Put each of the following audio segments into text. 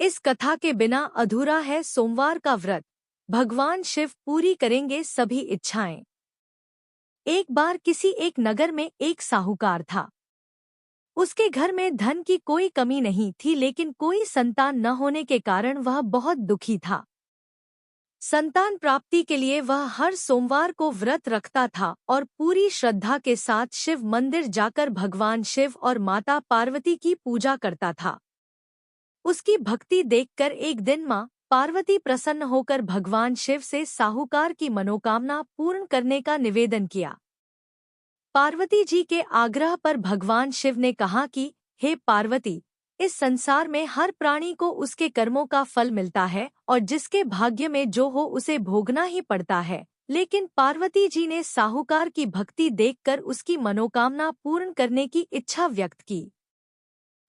इस कथा के बिना अधूरा है सोमवार का व्रत। भगवान शिव पूरी करेंगे सभी इच्छाएं। एक बार किसी एक नगर में एक साहूकार था। उसके घर में धन की कोई कमी नहीं थी, लेकिन कोई संतान न होने के कारण वह बहुत दुखी था। संतान प्राप्ति के लिए वह हर सोमवार को व्रत रखता था और पूरी श्रद्धा के साथ शिव मंदिर जाकर भगवान शिव और माता पार्वती की पूजा करता था। उसकी भक्ति देखकर एक दिन माँ पार्वती प्रसन्न होकर भगवान शिव से साहूकार की मनोकामना पूर्ण करने का निवेदन किया। पार्वती जी के आग्रह पर भगवान शिव ने कहा कि हे पार्वती, इस संसार में हर प्राणी को उसके कर्मों का फल मिलता है और जिसके भाग्य में जो हो उसे भोगना ही पड़ता है। लेकिन पार्वती जी ने साहूकार की भक्ति देखकर उसकी मनोकामना पूर्ण करने की इच्छा व्यक्त की।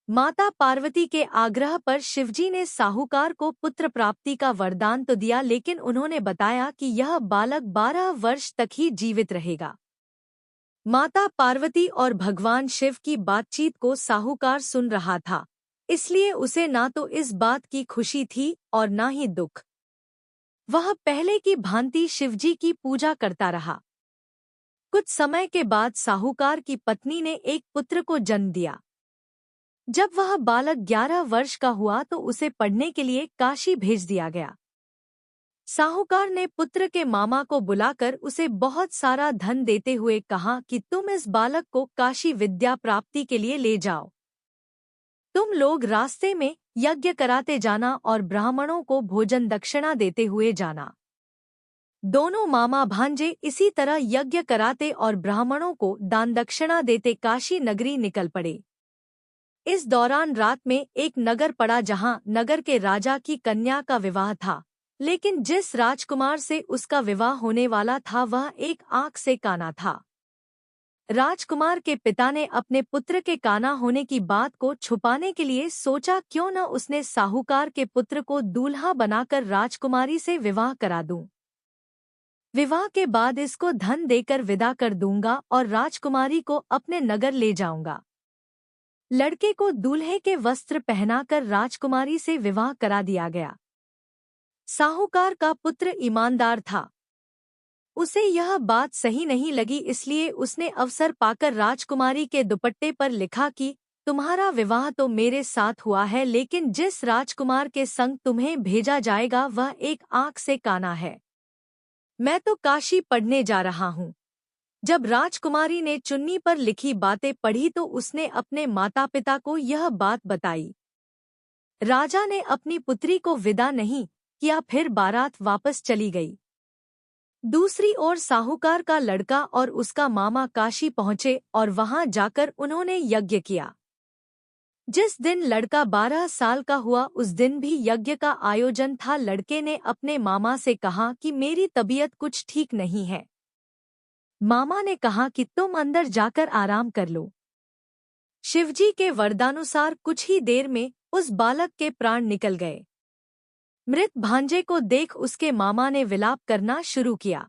माता पार्वती के आग्रह पर शिवजी ने साहूकार को पुत्र प्राप्ति का वरदान तो दिया, लेकिन उन्होंने बताया कि यह बालक 12 वर्ष तक ही जीवित रहेगा। माता पार्वती और भगवान शिव की बातचीत को साहूकार सुन रहा था, इसलिए उसे ना तो इस बात की खुशी थी और ना ही दुख। वह पहले की भांति शिवजी की पूजा करता रहा। कुछ समय के बाद साहूकार की पत्नी ने एक पुत्र को जन्म दिया। जब वह बालक 11 वर्ष का हुआ तो उसे पढ़ने के लिए काशी भेज दिया गया। साहूकार ने पुत्र के मामा को बुलाकर उसे बहुत सारा धन देते हुए कहा कि तुम इस बालक को काशी विद्या प्राप्ति के लिए ले जाओ। तुम लोग रास्ते में यज्ञ कराते जाना और ब्राह्मणों को भोजन दक्षिणा देते हुए जाना। दोनों मामा भांजे इसी तरह यज्ञ कराते और ब्राह्मणों को दान दक्षिणा देते काशी नगरी निकल पड़े। इस दौरान रात में एक नगर पड़ा जहां नगर के राजा की कन्या का विवाह था, लेकिन जिस राजकुमार से उसका विवाह होने वाला था वह एक आंख से काना था। राजकुमार के पिता ने अपने पुत्र के काना होने की बात को छुपाने के लिए सोचा क्यों न उसने साहूकार के पुत्र को दूल्हा बनाकर राजकुमारी से विवाह करा दूं। विवाह के बाद इसको धन देकर विदा कर दूंगा और राजकुमारी को अपने नगर ले जाऊंगा। लड़के को दूल्हे के वस्त्र पहनाकर राजकुमारी से विवाह करा दिया गया। साहूकार का पुत्र ईमानदार था। उसे यह बात सही नहीं लगी, इसलिए उसने अवसर पाकर राजकुमारी के दुपट्टे पर लिखा कि तुम्हारा विवाह तो मेरे साथ हुआ है, लेकिन जिस राजकुमार के संग तुम्हें भेजा जाएगा वह एक आंख से काना है। मैं तो काशी पढ़ने जा रहा हूँ। जब राजकुमारी ने चुन्नी पर लिखी बातें पढ़ी तो उसने अपने माता पिता को यह बात बताई। राजा ने अपनी पुत्री को विदा नहीं किया, फिर बारात वापस चली गई। दूसरी ओर साहूकार का लड़का और उसका मामा काशी पहुंचे और वहां जाकर उन्होंने यज्ञ किया। जिस दिन लड़का 12 साल का हुआ उस दिन भी यज्ञ का आयोजन था। लड़के ने अपने मामा से कहा कि मेरी तबीयत कुछ ठीक नहीं है। मामा ने कहा कि तुम अंदर जाकर आराम कर लो। शिवजी के वरदानुसार कुछ ही देर में उस बालक के प्राण निकल गए। मृत भांजे को देख उसके मामा ने विलाप करना शुरू किया।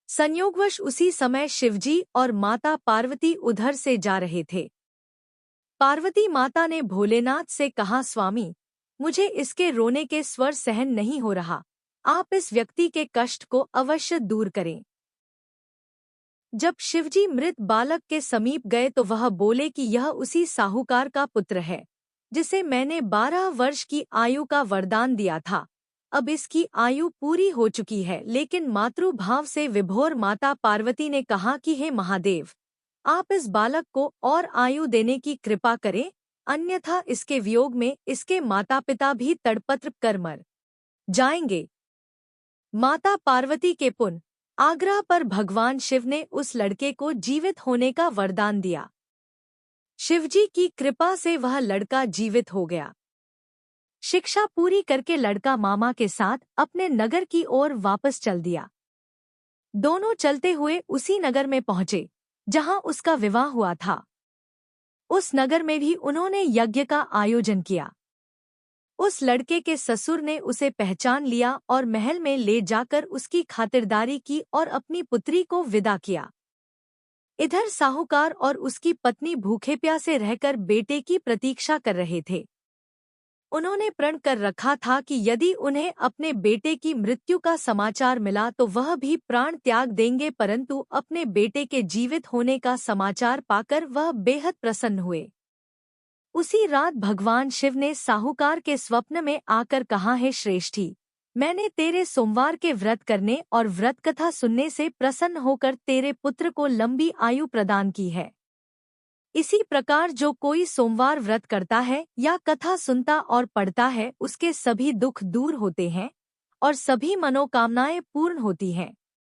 संयोगवश उसी समय शिवजी और माता पार्वती उधर से जा रहे थे। पार्वती माता ने भोलेनाथ से कहा, स्वामी, मुझे इसके रोने के स्वर सहन नहीं हो रहा, आप इस व्यक्ति के कष्ट को अवश्य दूर करें। जब शिवजी मृत बालक के समीप गए तो वह बोले कि यह उसी साहूकार का पुत्र है जिसे मैंने 12 वर्ष की आयु का वरदान दिया था। अब इसकी आयु पूरी हो चुकी है। लेकिन मातृभाव से विभोर माता पार्वती ने कहा कि हे महादेव, आप इस बालक को और आयु देने की कृपा करें, अन्यथा इसके वियोग में इसके माता पिता भी तड़पत्र कर मर जाएंगे। माता पार्वती के पुण्य आग्रह पर भगवान शिव ने उस लड़के को जीवित होने का वरदान दिया। शिवजी की कृपा से वह लड़का जीवित हो गया। शिक्षा पूरी करके लड़का मामा के साथ अपने नगर की ओर वापस चल दिया। दोनों चलते हुए उसी नगर में पहुंचे जहां उसका विवाह हुआ था। उस नगर में भी उन्होंने यज्ञ का आयोजन किया। उस लड़के के ससुर ने उसे पहचान लिया और महल में ले जाकर उसकी खातिरदारी की और अपनी पुत्री को विदा किया। इधर साहूकार और उसकी पत्नी भूखे प्यासे रहकर बेटे की प्रतीक्षा कर रहे थे। उन्होंने प्रण कर रखा था कि यदि उन्हें अपने बेटे की मृत्यु का समाचार मिला तो वह भी प्राण त्याग देंगे, परंतु अपने बेटे के जीवित होने का समाचार पाकर वह बेहद प्रसन्न हुए। उसी रात भगवान शिव ने साहूकार के स्वप्न में आकर कहा, है श्रेष्ठी, मैंने तेरे सोमवार के व्रत करने और व्रत कथा सुनने से प्रसन्न होकर तेरे पुत्र को लंबी आयु प्रदान की है। इसी प्रकार जो कोई सोमवार व्रत करता है या कथा सुनता और पढ़ता है उसके सभी दुख दूर होते हैं और सभी मनोकामनाएं पूर्ण होती हैं।